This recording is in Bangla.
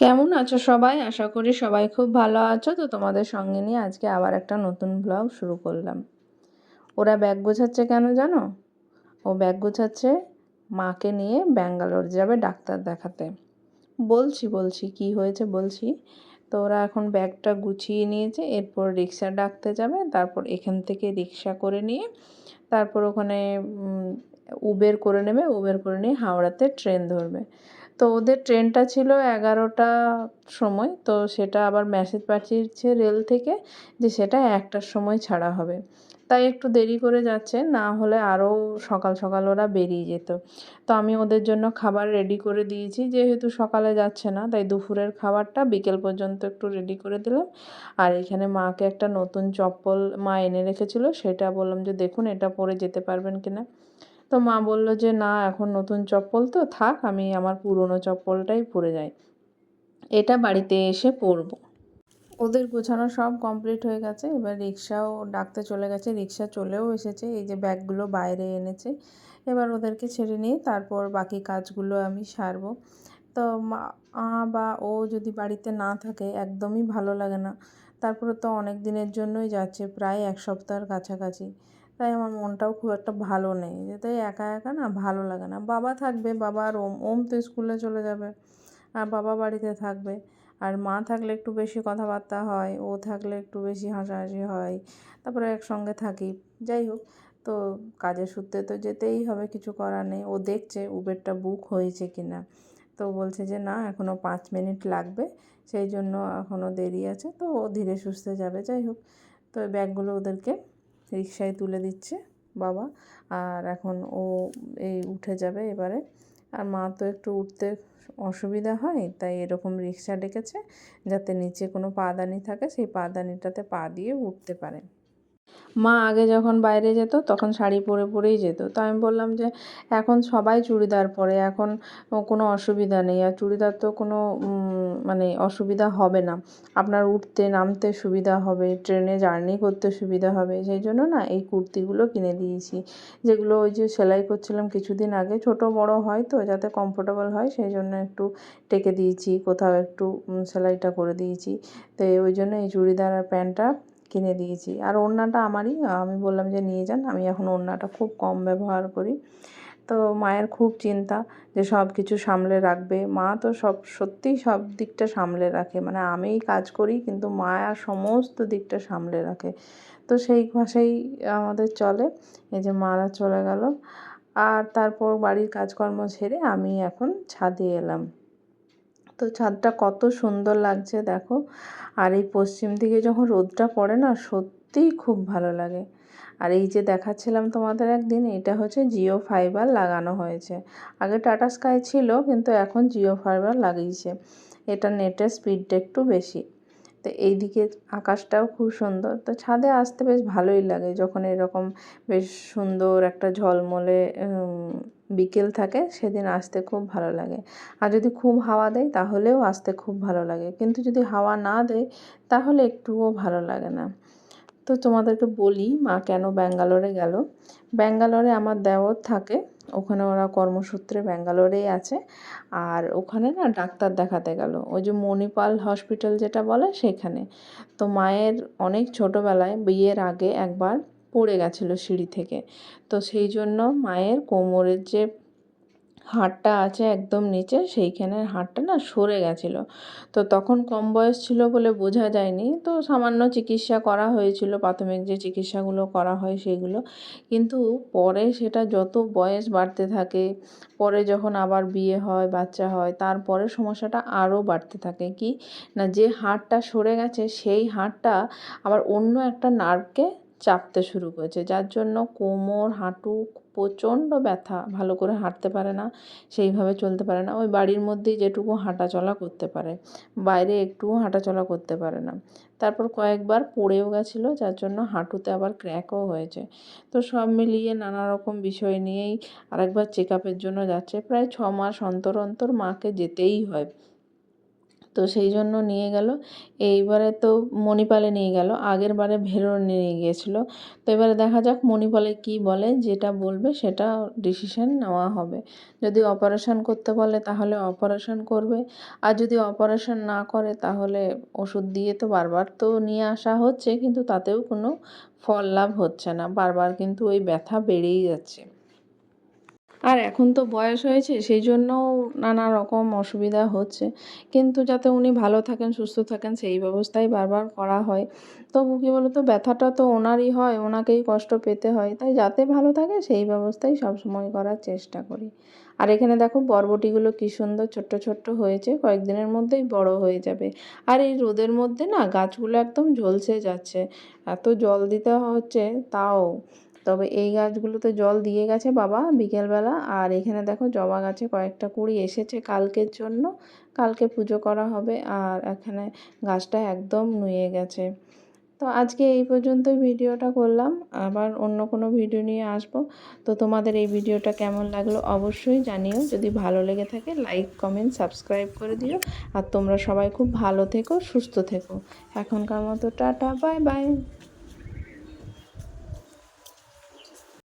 কেমন আছো সবাই? আশা করি সবাই খুব ভালো আছো। তো তোমাদের সঙ্গে নিয়ে আজকে আবার একটা নতুন ব্লগ শুরু করলাম। ওরা ব্যাগ গোছাচ্ছে কেন জানো? ও ব্যাগ গোছাচ্ছে মাকে নিয়ে ব্যাঙ্গালোর যাবে ডাক্তার দেখাতে। বলছি কি হয়েছে বলছি। তো ওরা এখন ব্যাগটা গুছিয়ে নিয়েছে, এরপর রিক্সা ডাকতে যাবে। তারপর এখান থেকে রিক্সা করে নিয়ে তারপর ওখানে উবের করে নেবে, উবের করে নিয়ে হাওড়াতে ট্রেন ধরবে। তো ওদের ট্রেনটা ছিল 11টার সময়, তো সেটা আবার মেসেজ পাঠিয়েছে রেল থেকে যে সেটা 1টার সময় ছাড়া হবে। তাই একটু দেরি করে যাচ্ছে, না হলে আরও সকাল সকাল ওরা বেরিয়ে যেত। তো আমি ওদের জন্য খাবার রেডি করে দিয়েছি, যেহেতু সকালে যাচ্ছে না তাই দুপুরের খাবারটা বিকেল পর্যন্ত একটু রেডি করে দিলাম। আর এখানে মাকে একটা নতুন চপ্পল মা এনে রেখেছিল, সেটা বললাম যে দেখুন এটা পরে যেতে পারবেন কিনা। তো মা বলল যে না, এখন নতুন চপ্পল তো থাক, আমি আমার পুরনো চপ্পলটাই পরে যাই, এটা বাড়িতে এসে পরবো। ওদের গোছানো সব কমপ্লিট হয়ে গেছে, এবার রিক্সাও ডাকতে চলে গেছে, রিক্সা চলেও এসেছে। এই যে ব্যাগগুলো বাইরে এনেছে, এবার ওদেরকে ছেড়ে নিয়ে তারপর বাকি কাজগুলো আমি সারবো। তো মা বা ও যদি বাড়িতে না থাকে একদমই ভালো লাগে না। তারপরে তো অনেক দিনের জন্যই যাচ্ছে, প্রায় 1 সপ্তাহের কাছাকাছি। তাই আমার মনটাও খুব একটা ভালো নেই, যে তাই একা একা না ভালো লাগে না। বাবা থাকবে, বাবা আর ওম তো স্কুলে চলে যাবে, আর বাবা বাড়িতে থাকবে। আর মা থাকলে একটু বেশি কথাবার্তা হয়, ও থাকলে একটু বেশি হাসাহাসি হয়, তারপরে একসঙ্গে থাকি। যাই হোক, তো কাজের সূত্রে তো যেতেই হবে, কিছু করার নেই। ও দেখছে উবেরটা বুক হয়েছে কিনা, তো বলছে যে না, এখনও 5 মিনিট লাগবে, সেই জন্য এখনও দেরি আছে, তো ও ধীরে সুস্থে যাবে। যাই হোক, তো ব্যাগগুলো ওদেরকে রিকশায় তুলে দিচ্ছে বাবা। আর এখন ও এই উঠে যাবে এবারে। আর মা তো একটু উঠতে অসুবিধা হয়, তাই এরকম রিকশা ডেকেছে যাতে নিচে কোনো পাদানি থাকে, সেই পাদানিটাতে পা দিয়ে উঠতে পারে। মা আগে যখন বাইরে যেত তখন শাড়ি পরে পরেই যেত। তো আমি বললাম যে এখন সবাই চুড়িদার পরে, এখন কোনো অসুবিধা নেই, আর চুড়িদার তো কোনো মানে অসুবিধা হবে না, আপনার উঠতে নামতে সুবিধা হবে, ট্রেনে জার্নি করতে সুবিধা হবে। সেই জন্য না এই কুর্তিগুলো কিনে দিয়েছি, যেগুলো ওই যে সেলাই করছিলাম কিছুদিন আগে, ছোট বড় হয় তো যাতে কমফোর্টেবল হয়, সেই জন্য একটু টেকে দিয়েছি, কোথাও একটু সেলাইটা করে দিয়েছি। তো ওই জন্য এই চুড়িদার আর প্যান্টটা কিনে দিয়েছি। আর ওড়নাটা আমারই, আমি বললাম যে নিয়ে যান, আমি এখন ওড়নাটা খুব কম ব্যবহার করি। তো মায়ের খুব চিন্তা যে সব কিছু সামলে রাখবে। মা তো সত্যিই সব দিকটা সামলে রাখে, মানে আমিই কাজ করি কিন্তু মা আর সমস্ত দিকটা সামলে রাখে। তো সেই ভাষাই আমাদের চলে। এই যে মারা চলে গেল, আর তারপর বাড়ির কাজকর্ম ছেড়ে আমি এখন ছাদে এলাম। তো ছাদটা কত সুন্দর লাগছে দেখো। আর এই পশ্চিম দিকে যখন রোদটা পড়ে না, সত্যিই খুব ভালো লাগে। আর এই যে দেখাচ্ছিলাম তোমাদের একদিন, এটা হচ্ছে জিও ফাইবার লাগানো হয়েছে। আগে টাটা স্কাই ছিল, কিন্তু এখন জিও ফাইবার লাগিয়েছে। এটা নেটের স্পিডটা একটু বেশি। তো এইদিকে আকাশটাও খুব সুন্দর। তো ছাদে আসতে বেশ ভালোই লাগে যখন এরকম বেশ সুন্দর একটা ঝলমলে বিকেল থাকে, সেদিন আসতে খুব ভালো লাগে। আর যদি খুব হাওয়া দেয় তাহলেও আসতে খুব ভালো লাগে, কিন্তু যদি হাওয়া না দেয় তাহলে একটুও ভালো লাগে না। তো তোমাদেরকে বলি মা কেন ব্যাঙ্গালোরে গেল। ব্যাঙ্গালোরে আমার দেওর থাকে, ওখানে ওরা কর্মসূত্রে ব্যাঙ্গালোরেই আছে। আর ওখানে না ডাক্তার দেখাতে গেল, ওই যে মণিপাল হসপিটাল যেটা বলে সেখানে। তো মায়ের অনেক ছোটোবেলায় বিয়ের আগে একবার পড়ে গেছিলো সিঁড়ি থেকে। তো সেই জন্য মায়ের কোমরের যে হাড়টা আছে একদম নিচে, সেইখানের হাড়টা না সরে গেছিলো। তো তখন কম বয়স ছিল বলে বোঝা যায়নি, তো সামান্য চিকিৎসা করা হয়েছিল, প্রাথমিক যে চিকিৎসাগুলো করা হয় সেগুলো। কিন্তু পরে সেটা যত বয়স বাড়তে থাকে, পরে যখন আবার বিয়ে হয়, বাচ্চা হয়, তারপরে সমস্যাটা আরও বাড়তে থাকে। কি না, যে হাড়টা সরে গেছে সেই হাড়টা আবার অন্য একটা নার্ভকে চাপতে শুরু করেছে, যার জন্য কোমর হাঁটু প্রচণ্ড ব্যথা, ভালো করে হাঁটতে পারে না, সেইভাবে চলতে পারে না, ওই বাড়ির মধ্যেই যেটুকু হাঁটাচলা করতে পারে, বাইরে একটুও হাঁটাচলা করতে পারে না। তারপর কয়েকবার পড়েও গেছিলো, যার জন্য হাঁটুতে আবার ক্র্যাকও হয়েছে। তো সব মিলিয়ে নানা রকম বিষয় নিয়েই আরেকবার চেক আপের জন্য যাচ্ছে, প্রায় 6 মাস অন্তর অন্তর মাকে যেতেই হয়। তো সেই জন্য নিয়ে গেল। এইবারে তো মণিপালে নিয়ে গেল, আগের বারে ভেলোর নিয়ে গিয়েছিল। তো এবারে দেখা যাক মণিপালে কি বলে, যেটা বলবে সেটা ডিসিশন নেওয়া হবে। যদি অপারেশন করতে বলে তাহলে অপারেশন করবে, আর যদি অপারেশন না করে তাহলে ওষুধ দিয়ে তো বারবার তো নিয়ে আসা হচ্ছে, কিন্তু তাতেও কোনো ফল লাভ হচ্ছে না, বারবার কিন্তু ওই ব্যথা বেড়েই যাচ্ছে। আর এখন তো বয়স হয়েছে, সেই জন্যও নানা রকম অসুবিধা হচ্ছে, কিন্তু যাতে উনি ভালো থাকেন সুস্থ থাকেন সেই ব্যবস্থাই বারবার করা হয়। তবু কী বলো তো, ব্যথাটা তো ওনারই হয়, ওনাকেই কষ্ট পেতে হয়, তাই যাতে ভালো থাকে সেই ব্যবস্থাই সবসময় করার চেষ্টা করি। আর এখানে দেখো বরবটিগুলো কী সুন্দর ছোট্ট ছোট্ট হয়েছে, কয়েকদিনের মধ্যেই বড় হয়ে যাবে। আর এই রোদের মধ্যে না গাছগুলো একদম ঝলসে যাচ্ছে, এত জল দিতে হচ্ছে তাও। তবে এই গাছগুলোতে জল দিয়ে গেছে বাবা বিকেলবেলা। আর এখানে দেখো জবা গাছে কয়েকটা কুঁড়ি এসেছে কালকের জন্য, কালকে পুজো করা হবে। আর এখানে গাছটা একদম নুয়ে গেছে। তো আজকে এই পর্যন্তই ভিডিওটা করলাম, আবার অন্য কোনো ভিডিও নিয়ে আসবো। তো তোমাদের এই ভিডিওটা কেমন লাগলো অবশ্যই জানিও, যদি ভালো লেগে থাকে লাইক কমেন্ট সাবস্ক্রাইব করে দিও। আর তোমরা সবাই খুব ভালো থেকো, সুস্থ থেকো। এখনকার মতো টাটা, বাই বাই।